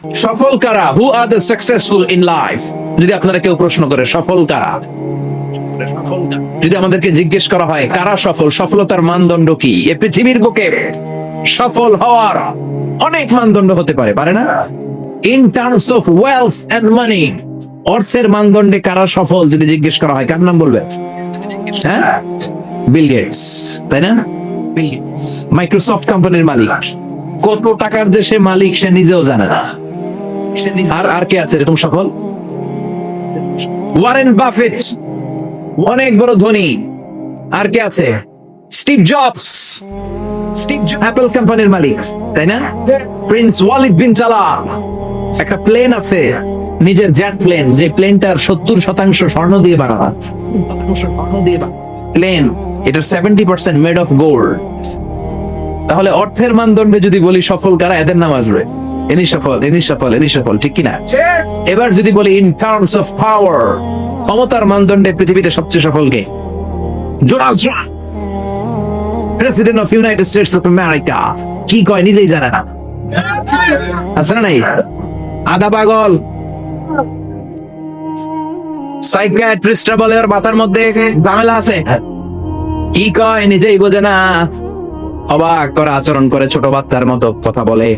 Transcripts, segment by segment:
সফল কারা? Who are the successful in life? যদি আপনারা কেউ প্রশ্ন করে সফল কারা, যদি আমাদেরকে জিজ্ঞেস করা হয় কারা সফল, সফলতার মানদণ্ড কি? এই পৃথিবীর বুকে সফল হওয়ার অনেক মানদণ্ড হতে পারে, পারে না? In terms of wealth and money, অর্থের মানদণ্ডে কারা সফল যদি জিজ্ঞেস করা হয়, কার নাম বলবে? হ্যাঁ, বিল গেটস, তাই না? বিল গেটস মাইক্রোসফট কোম্পানির মালিক, কত টাকার যে সে মালিক সে নিজেও জানে না। আর আর কে আছে এরকম সফল? ওয়ারেন বাফেট, অনেক বড় ধনী। আর কে আছে? স্টিভ জবস, অ্যাপল কোম্পানির মালিক, তাই না? প্রিন্স ওয়ালিদ বিন তালাল, একটা প্লেন আছে, নিজের জেট প্লেন, যে প্লেনটার 70% স্বর্ণ দিয়ে বানানো প্লেন, এটার 70% মেড অফ গোল্ড। তাহলে অর্থের মানদণ্ডে যদি বলি সফল কারা, এদের নাম আসবে। ইনি সফল, ইনি সফল, ইনি সফল, ঠিক কিনা? এবার যদি বলি ইন টার্মস অফ পাওয়ার, ক্ষমতার মানদণ্ডে পৃথিবীতে সবচেয়ে সফল কে? Donald Trump, president of United States of America. কি কয় নিজেই জানে না, আছে না নাই? আধা পাগল। সাইকিয়াট্রিস্টরা বলে ওর মাথার মধ্যে ঝামেলা আছে। কি কয় নিজেই বোঝে না, অবাক করে আচরণ করে, ছোট বাচ্চার মতো কথা বলে।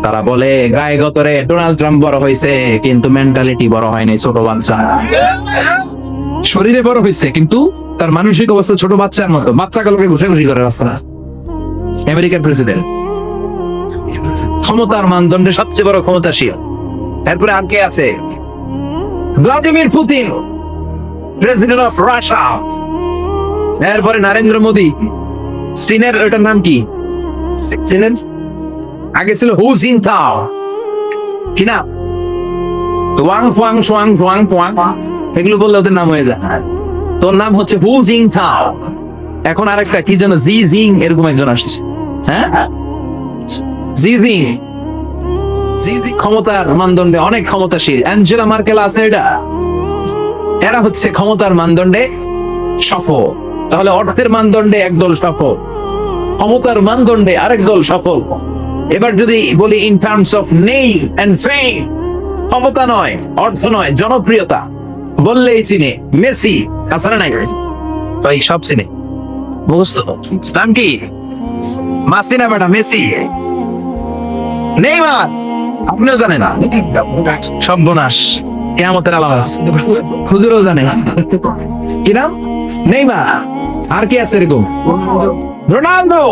তারা বলে গায়ে গতরে ডোনাল্ড ট্রাম্প বড় হয়েছে, কিন্তু মেন্টালিটি বড় হয়নি, ছোট বাচ্চা। শরীরে বড় হয়েছে কিন্তু তার মানসিক অবস্থা ছোট বাচ্চার মতো, বাচ্চাগুলোকে ঘুষাঘুষি করে রাস্তা। আমেরিকার প্রেসিডেন্ট, ক্ষমতার মানদণ্ডে সবচেয়ে বড় ক্ষমতাশীল। এরপরে আর কে আছে? Vladimir Putin, president of Russia. এরপরে নরেন্দ্র মোদী, চীনের, ওটার নাম কি? চীনের আগে ছিল হু জিনতাও, কি না? ওয়াং ফুয়াং সোয়াং ফুয়াং ফুয়াং, এগুলো বললে ওদের নাম হয়ে যায়। তোর নাম হচ্ছে হু জিনতাও। এখন আরেকটা কি যেন জি জিং, এরকম একজন আসছে। হ্যাঁ, জি জিং, ক্ষমতার মানদণ্ডে অনেক ক্ষমতাশীল। অ্যাঞ্জেলা মার্কেল আছে, এরা হচ্ছে ক্ষমতার মানদণ্ডে সফল। তাহলে অর্থের মানদণ্ডে একদল সফল, ক্ষমতার মানদণ্ডে আরেক দল সফল। এবার যদি বলি in terms of name and fame, ক্ষমতা নয়, অর্থ নয়, জনপ্রিয়তা বললেই চিনে। মেসি আছে না নাই? তো এই সব চিনে, বুঝতো? নাম কি? মাসি না বেটা, মেসি। নেইমার আপনিও জানেন না, সর্বনাশ, কিয়ামতের আলামত। হুজুরও জানে কি নাম? নেইমার। আর কি আছে এরকম? রোনালদো।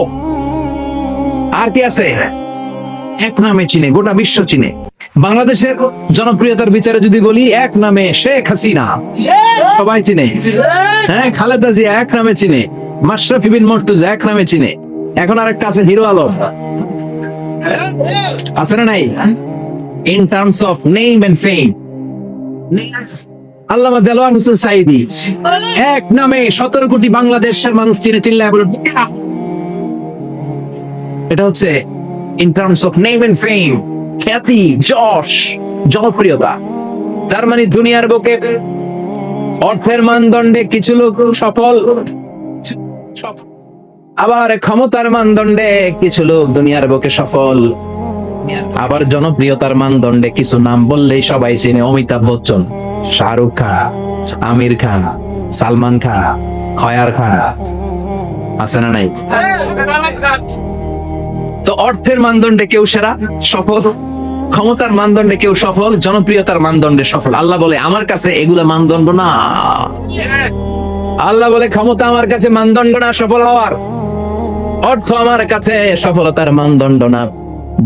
আর কি আছে? এক নামে চিনে, গোটা বিশ্ব চিনে। বাংলাদেশের জনপ্রিয়তার বিচারে যদি বলি, এক নামে শেখ হাসিনা, সবাই চিনে। হ্যাঁ, খালেদা জিয়া এক নামে চিনে, মাশরাফি বিন মুর্তজা এক নামে চিনে। এখন আরেকটা আছে হিরো আলম, আছে না নাই? In terms of name and fame, Allama Delwar Hossain Sayeedi এক নামে 17 কোটি বাংলাদেশের মানুষ চিনে। চিল্লায় বলুন, এটা হচ্ছে in terms of name and fame, খ্যাতি, যশ, জনপ্রিয়তা। তার মানে দুনিয়ার বুকে অর্থের মানদণ্ডে কিছু লোক সফল, আবার ক্ষমতার মানদণ্ডে কিছু লোক দুনিয়ার বুকে সফল, আবার জনপ্রিয়তার মানদণ্ডে কিছু নাম বললেই সবাই চিনে। অমিতাভ বচ্চন, শাহরুখ খান, আমির খান, সালমান খান, খয়ার খান, আছে না নাই? তো অর্থের মানদণ্ডে কেউ সেরা সফল, ক্ষমতার মানদণ্ডে কেউ সফল, জনপ্রিয়তার মানদণ্ডে সফল। আল্লাহ বলে আমার কাছে এগুলা মানদণ্ড না। আল্লাহ বলে ক্ষমতা আমার কাছে মানদণ্ড না সফল হওয়ার, অর্থ আমার কাছে সফলতার মানদণ্ড না,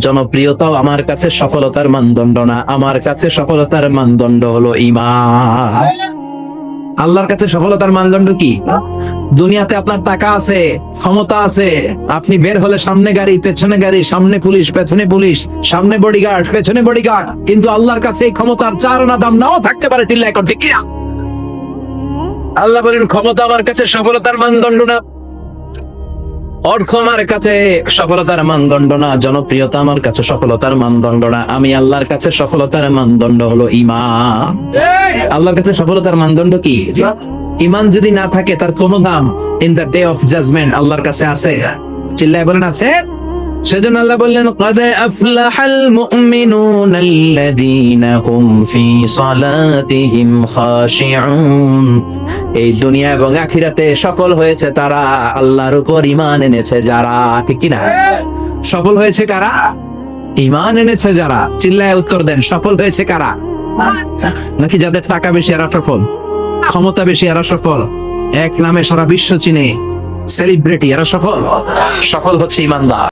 জনপ্রিয়তাও আমার কাছে সফলতার মানদণ্ড না। আমার কাছে সফলতার মানদণ্ড হলো ঈমান। আল্লাহর কাছে সফলতার মানদণ্ড কি? দুনিয়াতে আপনার টাকা আছে, ক্ষমতা আছে, আপনি বের হলে সামনে গাড়ি, পেছনে গাড়ি, সামনে পুলিশ, পেছনে পুলিশ, সামনে বডিগার্ড, পেছনে বডিগার্ড, কিন্তু আল্লাহর কাছে এই ক্ষমতার চার আনা দাম নাও থাকতে পারে। টিল্লা এখন ঠিক কিনা? আল্লাহ বলেন ক্ষমতা আমার কাছে সফলতার মানদণ্ড না, অর্থ আমার কাছে সফলতার মানদণ্ড না, জনপ্রিয়তা আমার কাছে সফলতার মানদণ্ড না। আমি আল্লাহর কাছে সফলতার মানদণ্ড হলো ঈমান। আল্লাহর কাছে সফলতার মানদণ্ড কি? ঈমান যদি না থাকে তার কোনো দাম in the day of judgement আল্লাহর কাছে আছে। চিল্লায় বলেন আছে? সেজন্য আল্লাহ বললেন ক্বাদ আফলাহাল মুমিনুনাল্লাযীনা হুম ফি সালাতিহিম খাশিউন। এই দুনিয়া এবং আখিরাতে সফল হয়েছে তারা, আল্লাহর উপর ঈমান এনেছে যারা। ঠিক কি না? সফল হয়েছে কারা? ঈমান এনেছে যারা। চিল্লায় উত্তর দেন, সফল হয়েছে কারা? নাকি যাদের টাকা বেশি এরা সফল, ক্ষমতা বেশি এরা সফল, এক নামে সারা বিশ্ব চিনে, সেলিব্রিটি এরা সফল? সফল হচ্ছে ঈমানদার।